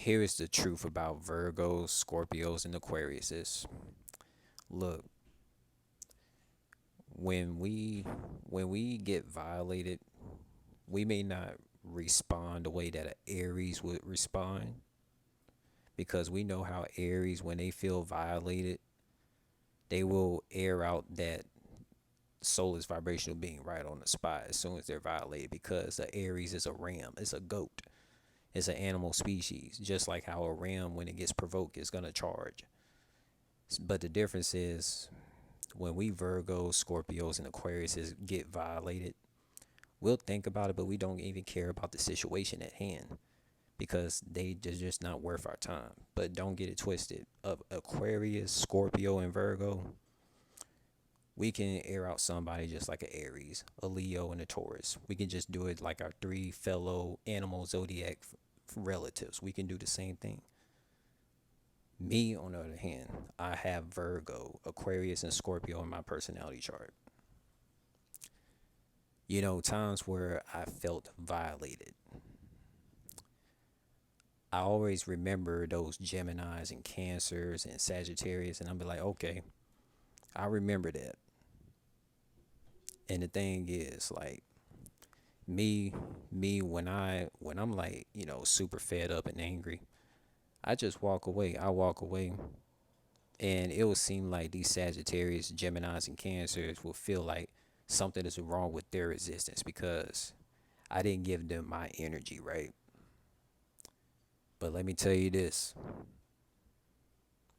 Here is the truth about Virgos, Scorpios, and Aquariuses. Look, when we when we get violated, we may not respond the way that an Aries would respond because we know how Aries, when they feel violated, they will air out that soulless vibrational being right on the spot as soon as they're violated because the Aries is a ram, it's a goat, it's an animal species, just like how a ram, when it gets provoked, is going to charge. But the difference is when we Virgos, Scorpios, and Aquariuses get violated, we'll think about it, but we don't even care about the situation at hand because they're just not worth our time. But don't get it twisted. Of Aquarius, Scorpio, and Virgo, we can air out somebody just like a Aries, a Leo, and a Taurus. We can just do it like our three fellow animal zodiac relatives. We can do the same thing. Me, on the other hand, I have Virgo, Aquarius, and Scorpio in my personality chart. Times where I felt violated. I always remember those Geminis and Cancers and Sagittarius, and I'll be like, okay, I remember that. And the thing is, like, me, when I'm like, super fed up and angry, I just walk away. I walk away, and it will seem like these Sagittarius, Geminis, and Cancers will feel like something is wrong with their existence because I didn't give them my energy, right? But let me tell you this.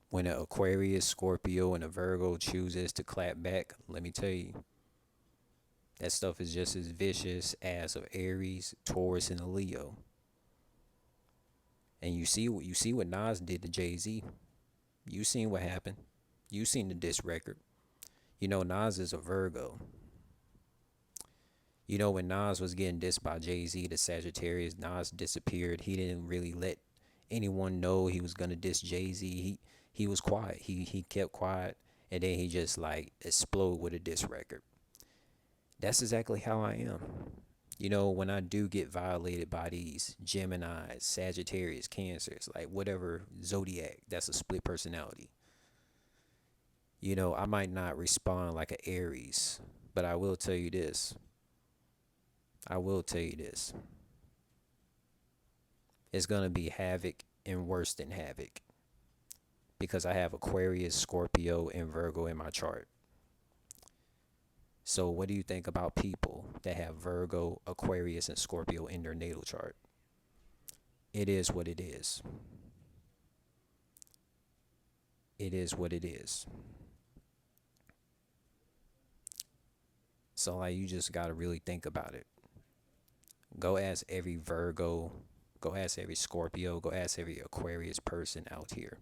When an Aquarius, Scorpio, and a Virgo chooses to clap back, let me tell you, that stuff is just as vicious as of Aries, Taurus, and a Leo. And you see what Nas did to Jay-Z. You seen what happened. You seen the diss record. Nas is a Virgo. When Nas was getting dissed by Jay-Z, the Sagittarius, Nas disappeared. He didn't really let anyone know he was gonna diss Jay-Z. He was quiet. He kept quiet, and then he just like explode with a diss record. That's exactly how I am. When I do get violated by these Geminis, Sagittarius, Cancers, like whatever zodiac, that's a split personality. I might not respond like an Aries, but I will tell you this. I will tell you this. It's going to be havoc and worse than havoc because I have Aquarius, Scorpio, and Virgo in my chart. So, what do you think about people that have Virgo, Aquarius, and Scorpio in their natal chart? It is what it is. It is what it is. So, like, you just got to really think about it. Go ask every Virgo, go ask every Scorpio, go ask every Aquarius person out here.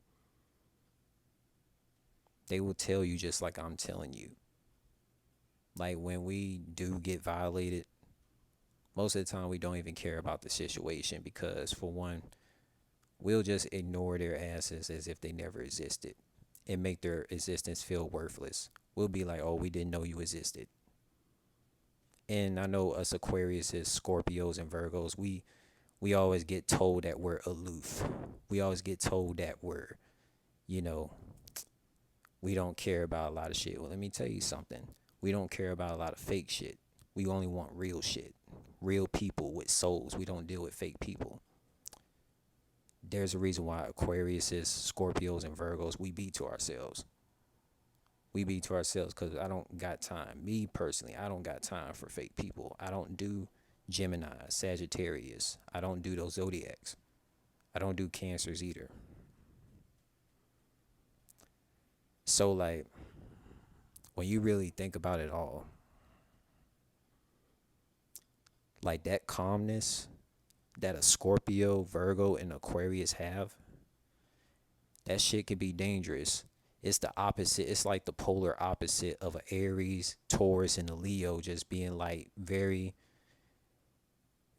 They will tell you just like I'm telling you. Like when we do get violated, most of the time we don't even care about the situation because, for one, we'll just ignore their asses as if they never existed and make their existence feel worthless. We'll be like, oh, we didn't know you existed. And I know us Aquarius, Scorpios, and Virgos, we always get told that we're aloof. We always get told that you know, we don't care about a lot of shit. Well, let me tell you something. We don't care about a lot of fake shit. We only want real shit. Real people with souls. We don't deal with fake people. There's a reason why Aquarius, Scorpios, and Virgos, we be to ourselves. We be to ourselves because I don't got time. Me personally, I don't got time for fake people. I don't do Gemini, Sagittarius. I don't do those zodiacs. I don't do Cancers either. So, like, when you really think about it all, like that calmness that a Scorpio, Virgo, and Aquarius have, that shit can be dangerous. It's the opposite. It's like the polar opposite of an Aries, Taurus, and a Leo just being like very,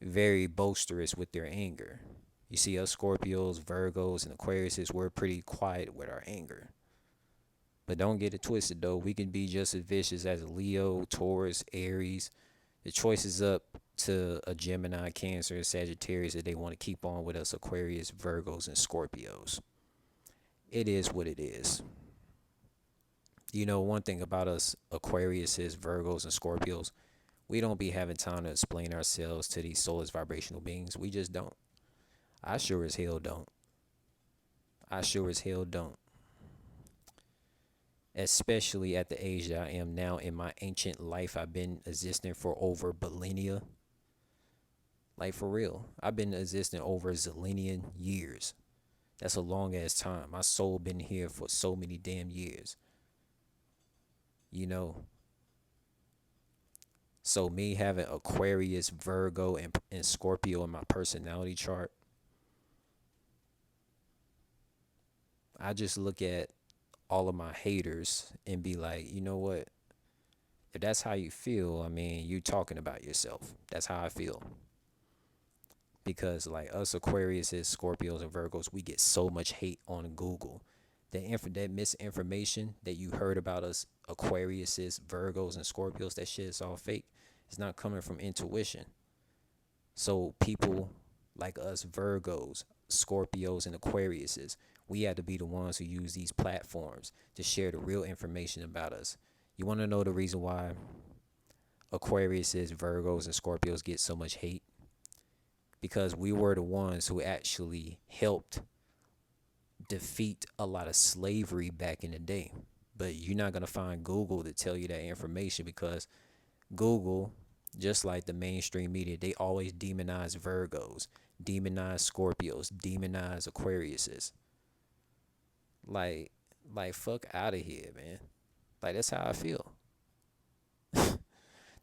very boisterous with their anger. You see, us Scorpios, Virgos, and Aquariuses, we're pretty quiet with our anger. But don't get it twisted though. We can be just as vicious as a Leo, Taurus, Aries. The choice is up to a Gemini, Cancer, Sagittarius that they want to keep on with us, Aquarius, Virgos, and Scorpios. It is what it is. You know, one thing about us, Aquarius, Virgos, and Scorpios, we don't be having time to explain ourselves to these soulless vibrational beings. We just don't. I sure as hell don't. I sure as hell don't. Especially at the age that I am now in my ancient life. I've been existing for over millennia. Like, for real. I've been existing over a zillion years. That's a long ass time. My soul been here for so many damn years. You know. So me having Aquarius, Virgo, and Scorpio in my personality chart, I just look at all of my haters and be like, you know what? If that's how you feel, I mean, you talking about yourself. That's how I feel. Because like us Aquarius, Scorpios, and Virgos, we get so much hate on Google. That misinformation that you heard about us Aquarius, Virgos, and Scorpios, that shit is all fake. It's not coming from intuition. So people like us Virgos, Scorpios, and Aquariuses, we had to be the ones who use these platforms to share the real information about us. You want to know the reason why Aquariuses, Virgos, and Scorpios get so much hate? Because we were the ones who actually helped defeat a lot of slavery back in the day. But you're not going to find Google to tell you that information, because Google, just like the mainstream media, they always demonize Virgos, demonize Scorpios, demonize Aquariuses. Like fuck out of here, man. Like, that's how I feel.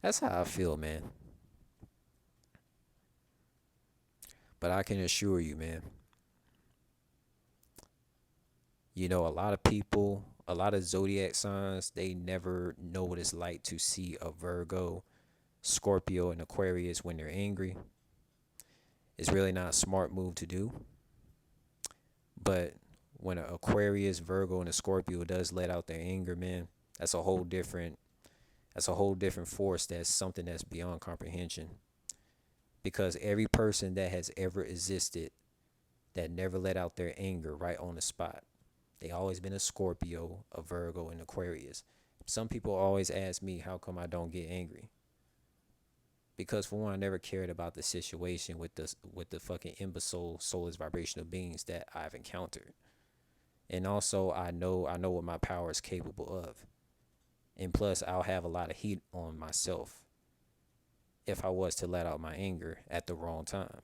That's how I feel, man. But I can assure you, man, you know, a lot of people, a lot of zodiac signs, they never know what it's like to see a Virgo, Scorpio, and Aquarius when they're angry. It's really not a smart move to do. But when an Aquarius, Virgo, and a Scorpio does let out their anger, man, that's a whole different force. That's something that's beyond comprehension. Because every person that has ever existed that never let out their anger right on the spot, they always been a Scorpio, a Virgo, and Aquarius. Some people always ask me, how come I don't get angry? Because for one, I never cared about the situation with the fucking imbecile soulless vibrational beings that I've encountered. And also I know what my power is capable of. And plus, I'll have a lot of heat on myself if I was to let out my anger at the wrong time.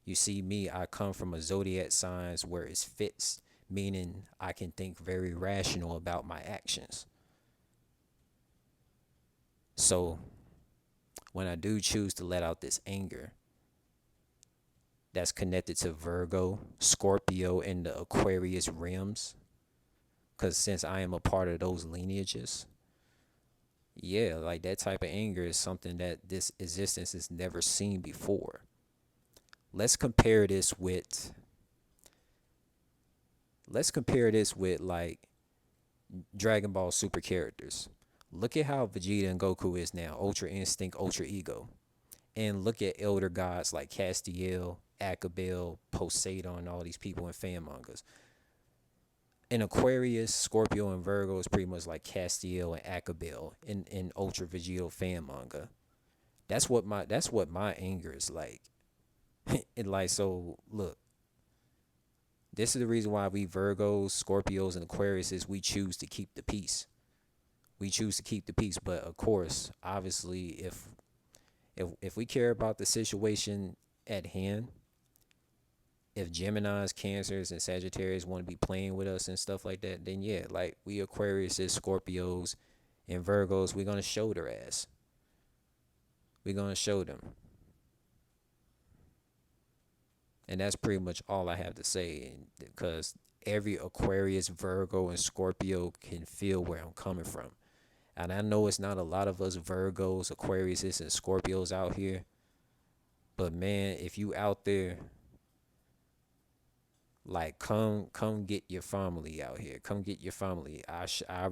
You see, me, I come from a zodiac signs where it's fixed, meaning I can think very rational about my actions. So when I do choose to let out this anger, that's connected to Virgo, Scorpio, and the Aquarius realms, because since I am a part of those lineages, yeah, like that type of anger is something that this existence has never seen before. Let's compare this with like Dragon Ball Super characters. Look at how Vegeta and Goku is now, Ultra Instinct, Ultra Ego. And look at elder gods like Castiel, Acabel, Poseidon, all these people in fan mangas. In Aquarius, Scorpio, and Virgo is pretty much like Castiel and Acabel in Ultra Vegeta fan manga. That's what my anger is like. And like, so look, this is the reason why we Virgos, Scorpios, and Aquariuses, we choose to keep the peace. We choose to keep the peace. But of course, obviously, if we care about the situation at hand, if Geminis, Cancers, and Sagittarius want to be playing with us and stuff like that, then yeah, like we Aquariuses, Scorpios, and Virgos, we're gonna show their ass. We're gonna show them. And that's pretty much all I have to say, because every Aquarius, Virgo, and Scorpio can feel where I'm coming from. And I know it's not a lot of us Virgos, Aquariuses, and Scorpios out here, but man, if you out there, like, come get your family out here. Come get your family. I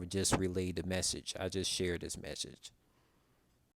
just relayed the message. I just shared this message.